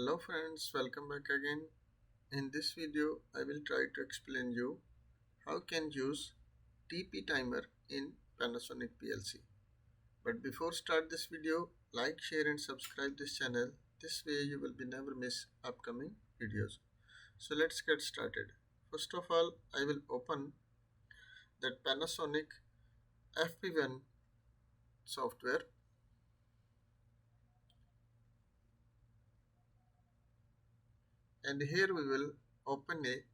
Hello friends, welcome back again. In this video, I will try to explain you how can use TP timer in Panasonic PLC. But before start this video, like, share and subscribe this channel. This way you will be never miss upcoming videos. So let's get started. First of all, I will open that Panasonic FP1 software, and here we will open a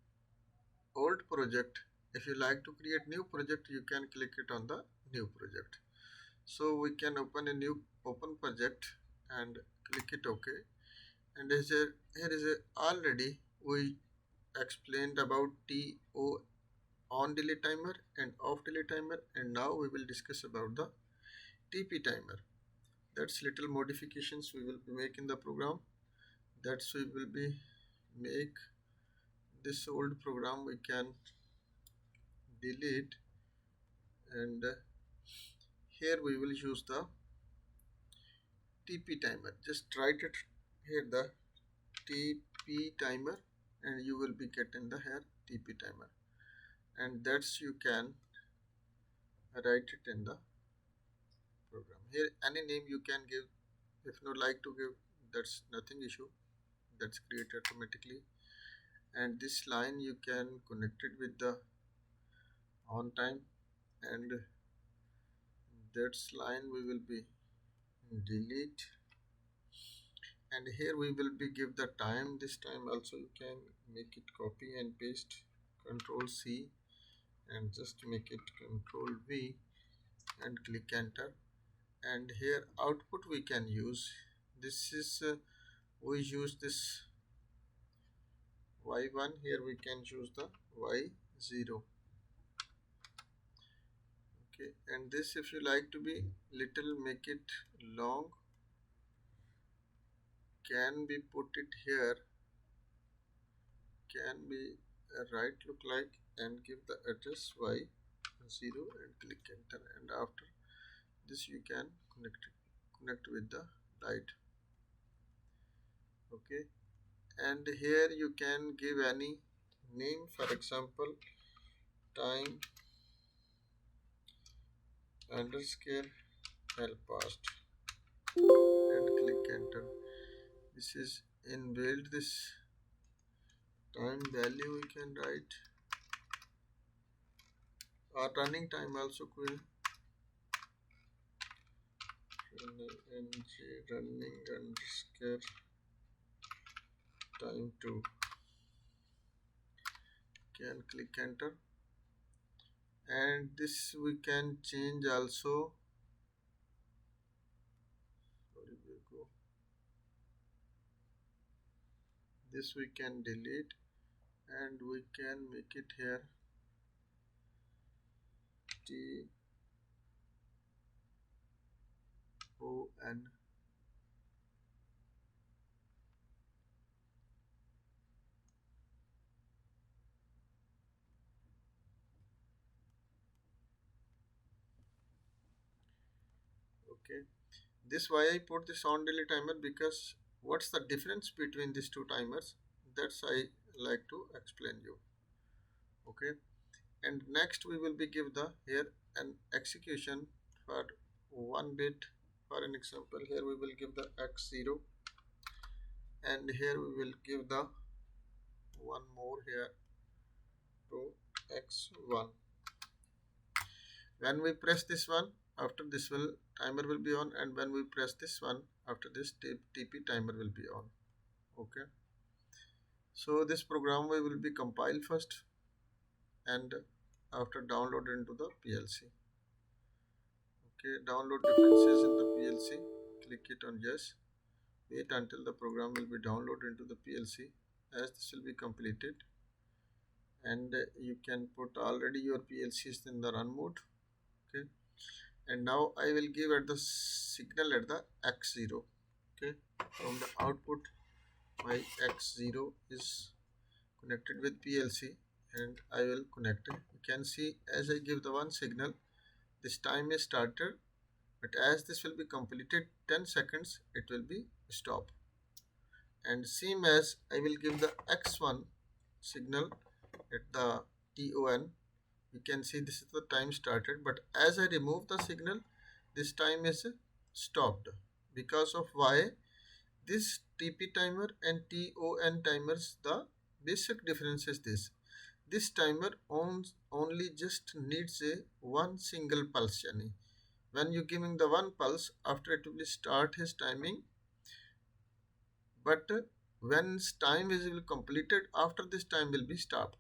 old project. If you like to create new project, you can click it on the new project. So we can open a new open project and click it OK. And here is already we explained about TO on delay timer and off delay timer, and now we will discuss about the TP timer. That's little modifications we will be making the program. That's we will be make this old program we can delete, and here we will use the TP timer. Just write it here, the TP timer, and you will be getting the here TP timer, and that's you can write it in the program. Here any name you can give. If you like to give, that's nothing issue, that's created automatically. And this line you can connect it with the on time, and that's line we will be delete. And here we will be give the time. This time also you can make it copy and paste, Control C, and just make it Control V and click enter. And here output we can use, this is we use this Y1. Here we can choose the Y0. Okay, and this if you like to be little make it long, can be put it here, can be right look like, and give the address Y0 and click enter. And after this you can connect with the light. Okay, and here you can give any name, for example time underscore L past, and click enter. This is inbuilt, this time value we can write, or running time also could running underscore time 2, can click enter. And this we can change also. Sorry, we go. This we can delete, and we can make it here TON. Okay, this why I put this on delay timer, because what's the difference between these two timers, that's I like to explain you. Okay, and next we will be give the here an execution for 1 bit. For an example, here we will give the x0, and here we will give the one more here to x1. When we press this one, after this will timer will be on, and when we press this one, after this TP timer will be on. Okay, so this program we will be compile first, and after download into the PLC. Okay, download differences in the PLC, click it on yes, wait until the program will be downloaded into the PLC. As this will be completed, and you can put already your PLCs in the run mode. Okay, and now I will give at the signal at the x0. Okay, from the output my x0 is connected with PLC, and I will connect it. You can see as I give the one signal, this time is started, but as this will be completed 10 seconds, it will be stop. and same as I will give the X1 signal at the TON. You can see this is the time started, but as I remove the signal, this time is stopped. Because of why? This TP timer and TON timers, the basic difference is this. This timer only just needs a one single pulse. Yani. When you giving the one pulse, after it will start his timing, but when time is will completed, after this time will be stopped.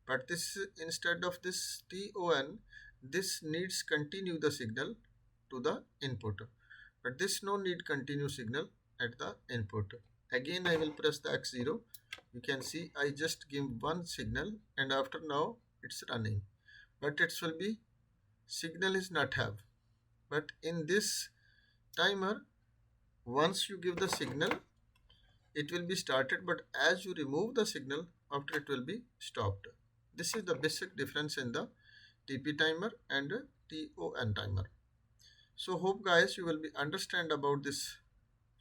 But this, instead of this TON, this needs continue the signal to the input, but this no need continue signal at the input. Again I will press the X0. You can see I just give one signal, and after now it's running, but it will be signal is not have. But in this timer, once you give the signal, it will be started, but as you remove the signal, after it will be stopped. This is the basic difference in the TP timer and TON timer. So hope guys you will be understand about this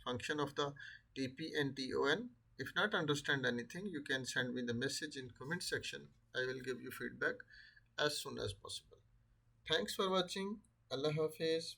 function of the TP and TON. If not understand anything, you can send me the message in comment section. I will give you feedback as soon as possible. Thanks for watching. Allah Hafiz.